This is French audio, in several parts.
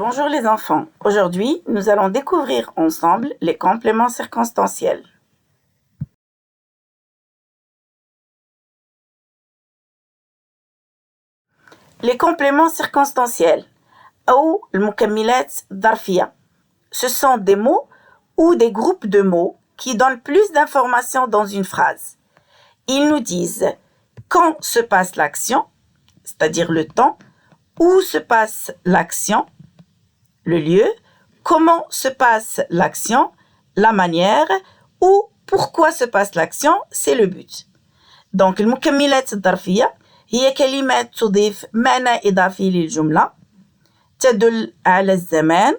Bonjour les enfants, aujourd'hui nous allons découvrir ensemble les compléments circonstanciels. Les compléments circonstanciels ou المكملات الظرفية, ce sont des mots ou des groupes de mots qui donnent plus d'informations dans une phrase. Ils nous disent quand se passe l'action, c'est-à-dire le temps, où se passe l'action, le lieu, comment se passe l'action, la manière, ou pourquoi se passe l'action, c'est le but. Donc المكملات الظرفية هي كلمات تضيف معنى إضافي للجملة، تدل على الزمان،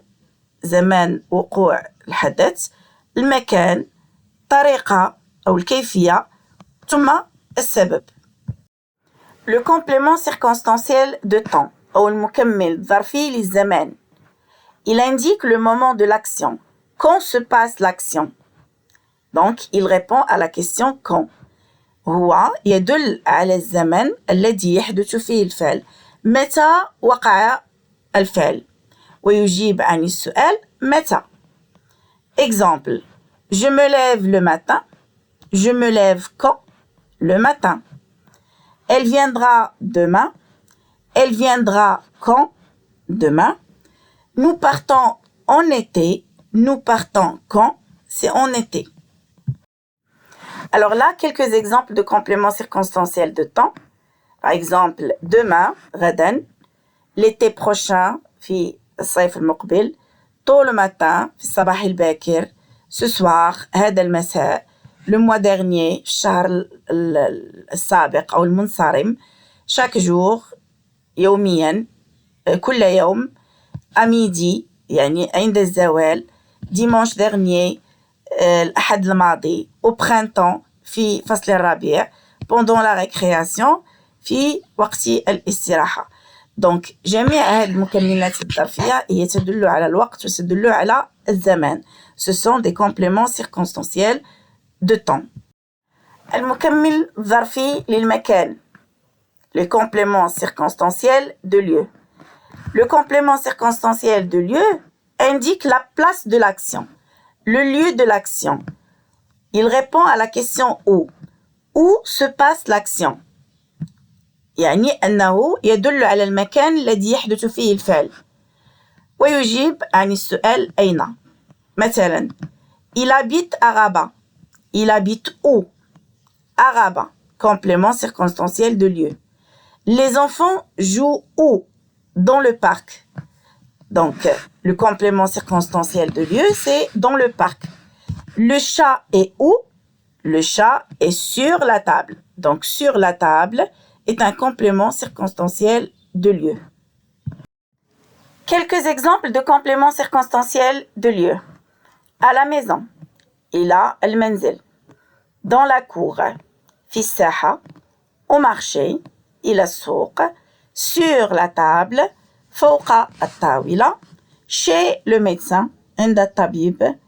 زمان وقوع الحدث، المكان، طريقة أو الكيفية، ثم السبب. Le complément circonstanciel de temps أو المكمل الظرفي للزمان. Il indique le moment de l'action. Quand se passe l'action? Donc, il répond à la question quand. هو يدل على الزمن الذي يحدث فيه الفعل. متى وقع الفعل؟ ويجيب عن السؤال متى. Exemple. Je me lève le matin. Je me lève quand? Le matin. Elle viendra demain. Elle viendra quand? Demain. Nous partons en été. Nous partons quand? C'est en été. Alors là, quelques exemples de compléments circonstanciels de temps. Par exemple, demain, غدا. L'été prochain, في الصيف المقبل. Tôt le matin, في الصباح الباكر. Ce soir, هذا المساء. Le mois dernier, الشهر السابق أو المنصرم. Chaque jour, يوميا. كل يوم. À midi, يعني عند الزوال. Dimanche dernier, الأحد الماضي. Au printemps, في فصل الربيع. Pendant la récréation, في وقت الاستراحة. Donc, جميع هذه المكملات الظرفية هي تدل على الوقت وتدل على الزمان. Ce sont des compléments circonstanciels de temps. المكمل الظرفي للمكان. Le complément circonstanciel de lieu. Le complément circonstanciel de lieu indique la place de l'action, le lieu de l'action. Il répond à la question où. Où se passe l'action? يعني أنه يدل على المكان الذي يحدث فيه الفعل. ويجيب عن السؤال أين. مثلا, il habite à Rabat. Il habite où? À Rabat. Complément circonstanciel de lieu. Les enfants jouent où? Dans le parc. Donc, le complément circonstanciel de lieu, c'est dans le parc. Le chat est où? Le chat est sur la table. Donc, sur la table est un complément circonstanciel de lieu. Quelques exemples de compléments circonstanciels de lieu. À la maison. إلى المنزل. Dans la cour. في الساحة. Au marché. إلى السوق. Sur la table. فوق الطاولة. Chez le médecin. عند الطبيب.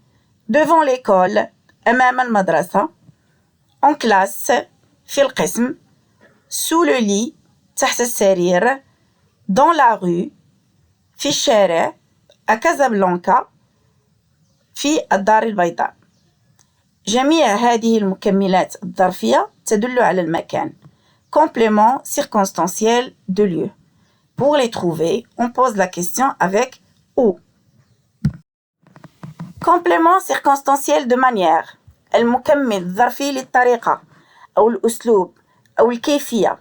Devant l'école. أمام المدرسة. En classe. في القسم. Sous le lit. تحت السرير. Dans la rue. في الشارع. à Casablanca. في الدار البيضاء. جميع هذه المكملات الظرفية تدل على المكان. Complément circonstanciel de lieu. Pour les trouver, on pose la question avec où. Complément circonstanciel de manière. المكمل الظرفي للطريقة أو الأسلوب أو الكيفية.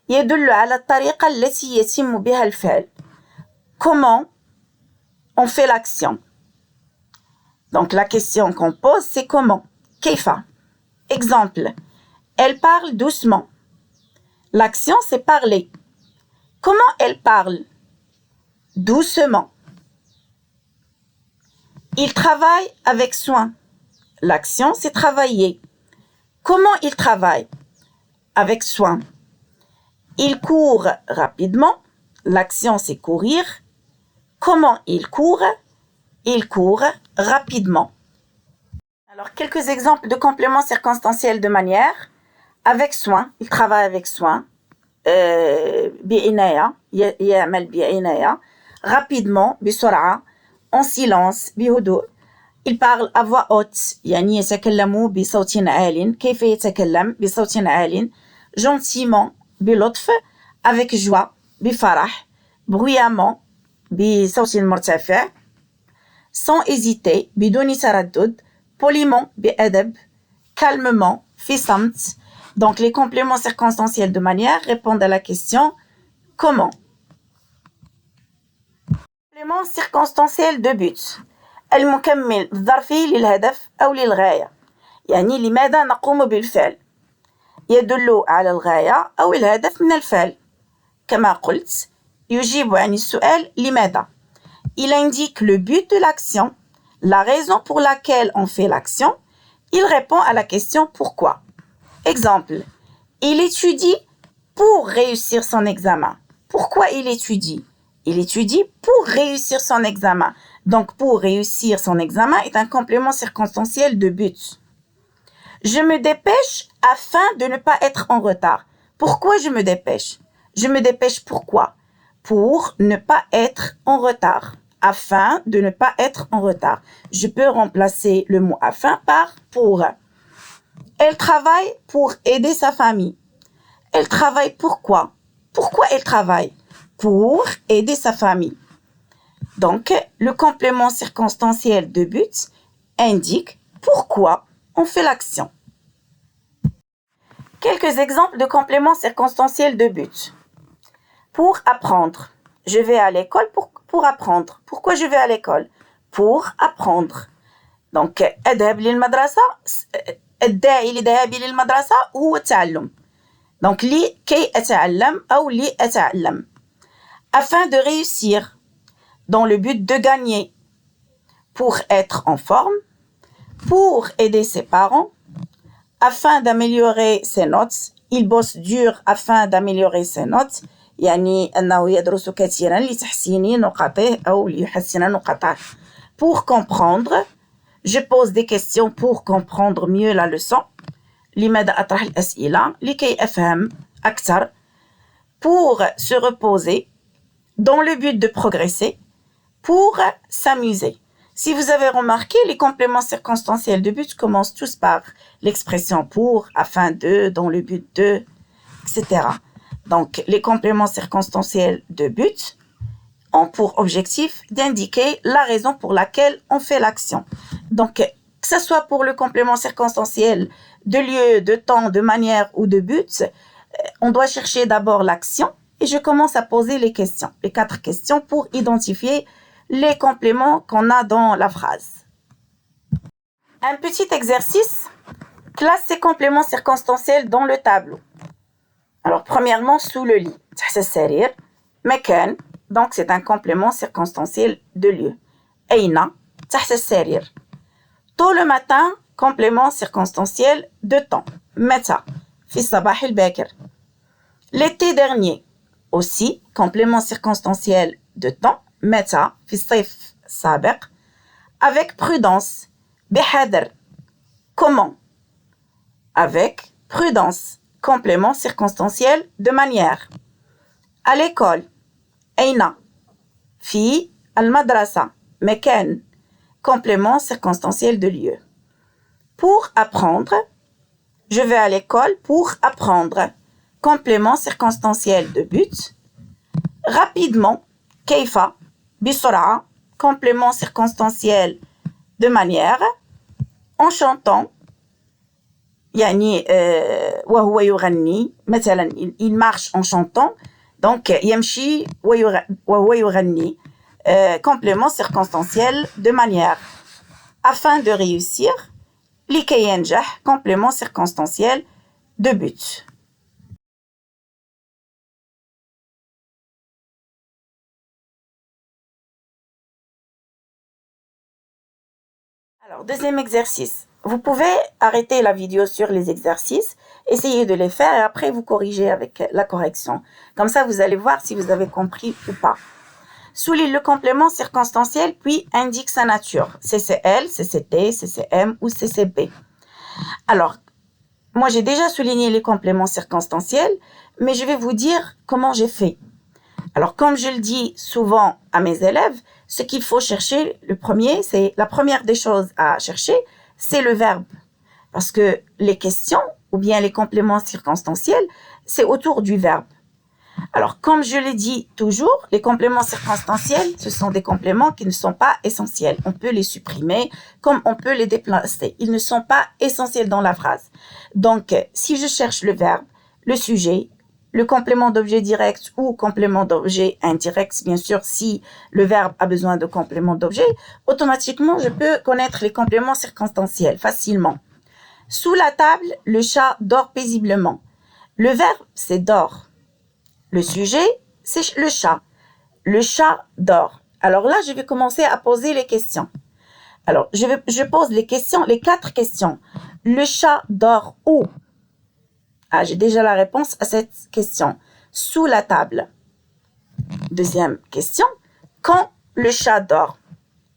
يدل على الطريقة التي يتم بها الفعل. Comment on fait l'action. Donc la question qu'on pose, c'est comment. كيف. Exemple. Elle parle doucement. L'action, c'est parler. Comment elle parle? Doucement. Il travaille avec soin. L'action, c'est travailler. Comment il travaille? Avec soin. Il court rapidement. L'action, c'est courir. Comment il court? Il court rapidement. Alors, quelques exemples de compléments circonstanciels de manière. Avec soin. Il travaille avec soin. بعناية. يعمل بعناية. rapidement, بسرعة, en silence, بهدوء. Il parle à voix haute, يعني يتكلم بصوت عال. كيف يتكلم بصوت عال؟ Gentiment, بلطف, avec joie, بفرح, bruyamment, بصوت مرتفع, sans hésiter, بدون تردد, poliment, بأدب, calmement, في صمت. Donc les compléments circonstanciels de manière répondent à la question comment. Complément circonstanciel de but. المكمل الظرفي للهدف أو للغاية. يعني لماذا نقوم بالفعل؟ يدل على الغاية أو الهدف من الفعل. كما قلت يجيب عن السؤال لماذا. Il indique le but de l'action, la raison pour laquelle on fait l'action. Il répond à la question pourquoi. Exemple, il étudie pour réussir son examen. Pourquoi il étudie? Il étudie pour réussir son examen. Donc, pour réussir son examen est un complément circonstanciel de but. Je me dépêche afin de ne pas être en retard. Pourquoi je me dépêche? Je me dépêche pourquoi? Pour ne pas être en retard. Afin de ne pas être en retard. Je peux remplacer le mot afin par pour. Elle travaille pour aider sa famille. Elle travaille pourquoi? Pourquoi elle travaille? Pour aider sa famille. Donc, le complément circonstanciel de but indique pourquoi on fait l'action. Quelques exemples de compléments circonstanciels de but. Pour apprendre. Je vais à l'école pour apprendre. Pourquoi je vais à l'école? Pour apprendre. Donc, أذهب للمدرسة. الداعي لذهابي للمدرسة هو التعلم. Donc, لكي أتعلم أو لأتعلم. Afin de réussir. Dans le but de gagner. Pour être en forme. Pour aider ses parents. Afin d'améliorer ses notes. Il bosse dur afin d'améliorer ses notes. يعني أنه يدرس كثيرا لتحسين نقاطه أو ليحسن نقاطه. Pour comprendre. Je pose des questions pour comprendre mieux la leçon. لماذا أطرح الأسئلة؟ لكي أفهم أكثر. Pour se reposer. Dans le but de progresser. Pour s'amuser. Si vous avez remarqué, les compléments circonstanciels de but commencent tous par l'expression pour, afin de, dans le but de, etc. Donc, les compléments circonstanciels de but ont pour objectif d'indiquer la raison pour laquelle on fait l'action. Donc, que ce soit pour le complément circonstanciel de lieu, de temps, de manière ou de but, on doit chercher d'abord l'action et je commence à poser les questions, les 4 questions pour identifier les compléments qu'on a dans la phrase. Un petit exercice, classe ces compléments circonstanciels dans le tableau. Alors, premièrement, sous le lit. تحت السرير. مكان. Donc, c'est un complément circonstanciel de lieu. أين. تحت السرير. Tôt le matin, complément circonstanciel de temps. متى. في الصباح الباكر. L'été dernier. Aussi, complément circonstanciel de temps. متى. في الصيف السابق. Avec prudence. بحذر. Comment. Avec prudence. Complément circonstanciel de manière. À l'école. أين. في المدرسة. مكان. Complément circonstanciel de lieu. Pour apprendre. Je vais à l'école pour apprendre. Complément circonstanciel de but. Rapidement. كيف. بسرعة. Complément circonstanciel de manière. En chantant. يعني وهو يغني مثلا il marche en chantant donc يمشي وهو يغني complément circonstanciel de manière afin de réussir لكي ينجح complément circonstanciel de but. Alors deuxième exercice. Vous pouvez arrêter la vidéo sur les exercices, essayer de les faire et après vous corriger avec la correction. Comme ça, vous allez voir si vous avez compris ou pas. Souligne le complément circonstanciel puis indique sa nature. CCL, CCT, CCM ou CCB. Alors, moi j'ai déjà souligné les compléments circonstanciels, mais je vais vous dire comment j'ai fait. Alors, comme je le dis souvent à mes élèves, ce qu'il faut chercher, la première des choses à chercher, c'est le verbe. Parce que les questions, ou bien les compléments circonstanciels, c'est autour du verbe. Alors, comme je l'ai dit toujours, les compléments circonstanciels, ce sont des compléments qui ne sont pas essentiels. On peut les supprimer, comme on peut les déplacer. Ils ne sont pas essentiels dans la phrase. Donc, si je cherche le verbe, le sujet, le complément d'objet direct ou complément d'objet indirect, bien sûr, si le verbe a besoin de complément d'objet, automatiquement, je peux connaître les compléments circonstanciels facilement. Sous la table, le chat dort paisiblement. Le verbe, c'est dort. Le sujet, c'est le chat. Le chat dort. Alors là, je vais commencer à poser les questions. Alors, je pose les 4 questions. Le chat dort où? Ah, j'ai déjà la réponse à cette question. Sous la table. Deuxième question. Quand le chat dort?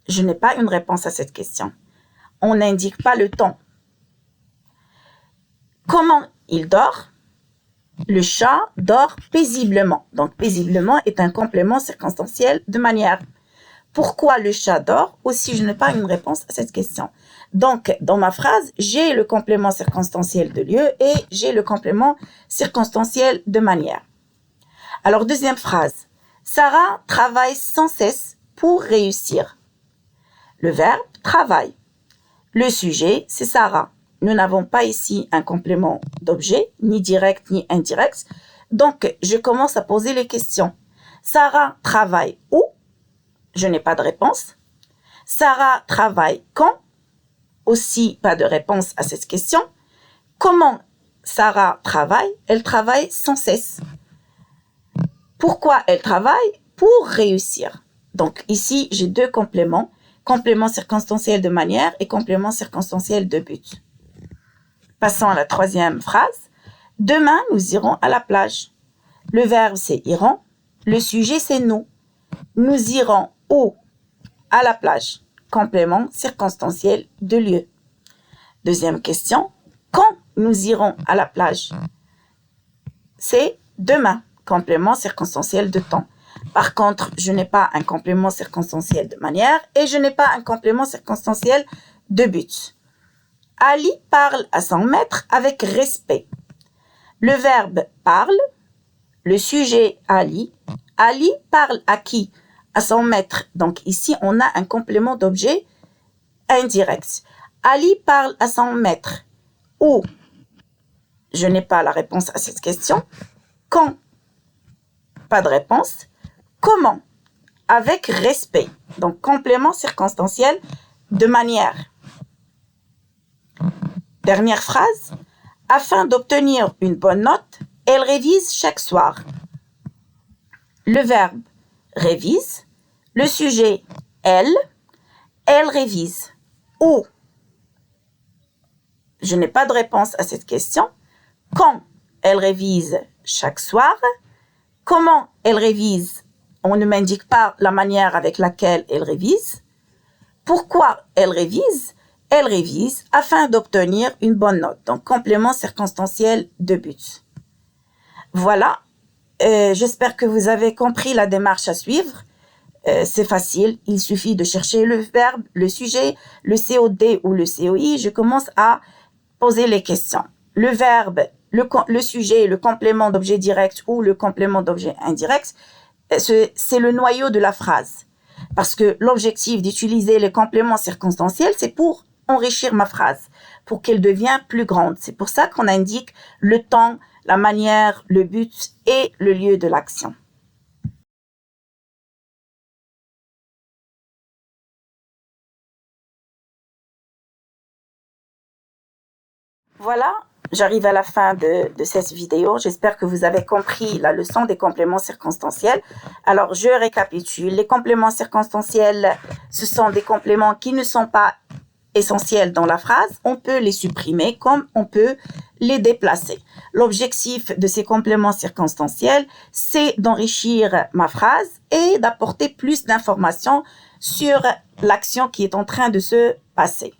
Je n'ai pas une réponse à cette question. On n'indique pas le temps. Comment il dort? Le chat dort paisiblement. Donc, paisiblement est un complément circonstanciel de manière. Pourquoi le chat dort? Aussi, je n'ai pas une réponse à cette question. Donc, dans ma phrase, j'ai le complément circonstanciel de lieu et j'ai le complément circonstanciel de manière. Alors, deuxième phrase. Sarah travaille sans cesse pour réussir. Le verbe travaille. Le sujet, c'est Sarah. Nous n'avons pas ici un complément d'objet, ni direct ni indirect. Donc, je commence à poser les questions. Sarah travaille où? Je n'ai pas de réponse. Sarah travaille quand? Aussi, pas de réponse à cette question. Comment Sarah travaille? Elle travaille sans cesse. Pourquoi elle travaille? Pour réussir. Donc, ici, j'ai 2 compléments. Complément circonstanciel de manière et complément circonstanciel de but. Passons à la troisième phrase. Demain, nous irons à la plage. Le verbe, c'est iront. Le sujet, c'est nous. Nous irons où? À la plage. Complément circonstanciel de lieu. Deuxième question. Quand nous irons à la plage? C'est demain. Complément circonstanciel de temps. Par contre, je n'ai pas un complément circonstanciel de manière et je n'ai pas un complément circonstanciel de but. Ali parle à son maître avec respect. Le verbe parle, le sujet Ali. Ali parle à qui? À son maître. Donc ici, on a un complément d'objet indirect. Ali parle à son maître. Où? Je n'ai pas la réponse à cette question. Quand? Pas de réponse. Comment? Avec respect. Donc complément circonstanciel de manière. Dernière phrase. Afin d'obtenir une bonne note, elle révise chaque soir. Le verbe révise. Le sujet elle révise. Où? Je n'ai pas de réponse à cette question. Quand elle révise chaque soir? Comment elle révise? On ne m'indique pas la manière avec laquelle elle révise. Pourquoi elle révise? Elle révise afin d'obtenir une bonne note. Donc, complément circonstanciel de but. Voilà. J'espère que vous avez compris la démarche à suivre. C'est facile. Il suffit de chercher le verbe, le sujet, le COD ou le COI. Je commence à poser les questions. Le verbe, le sujet, le complément d'objet direct ou le complément d'objet indirect, c'est le noyau de la phrase. Parce que l'objectif d'utiliser les compléments circonstanciels, c'est pour enrichir ma phrase, pour qu'elle devienne plus grande. C'est pour ça qu'on indique le temps, la manière, le but et le lieu de l'action. Voilà, j'arrive à la fin de cette vidéo. J'espère que vous avez compris la leçon des compléments circonstanciels. Alors, je récapitule. Les compléments circonstanciels, ce sont des compléments qui ne sont pas essentiels dans la phrase. On peut les supprimer comme on peut les déplacer. L'objectif de ces compléments circonstanciels, c'est d'enrichir ma phrase et d'apporter plus d'informations sur l'action qui est en train de se passer.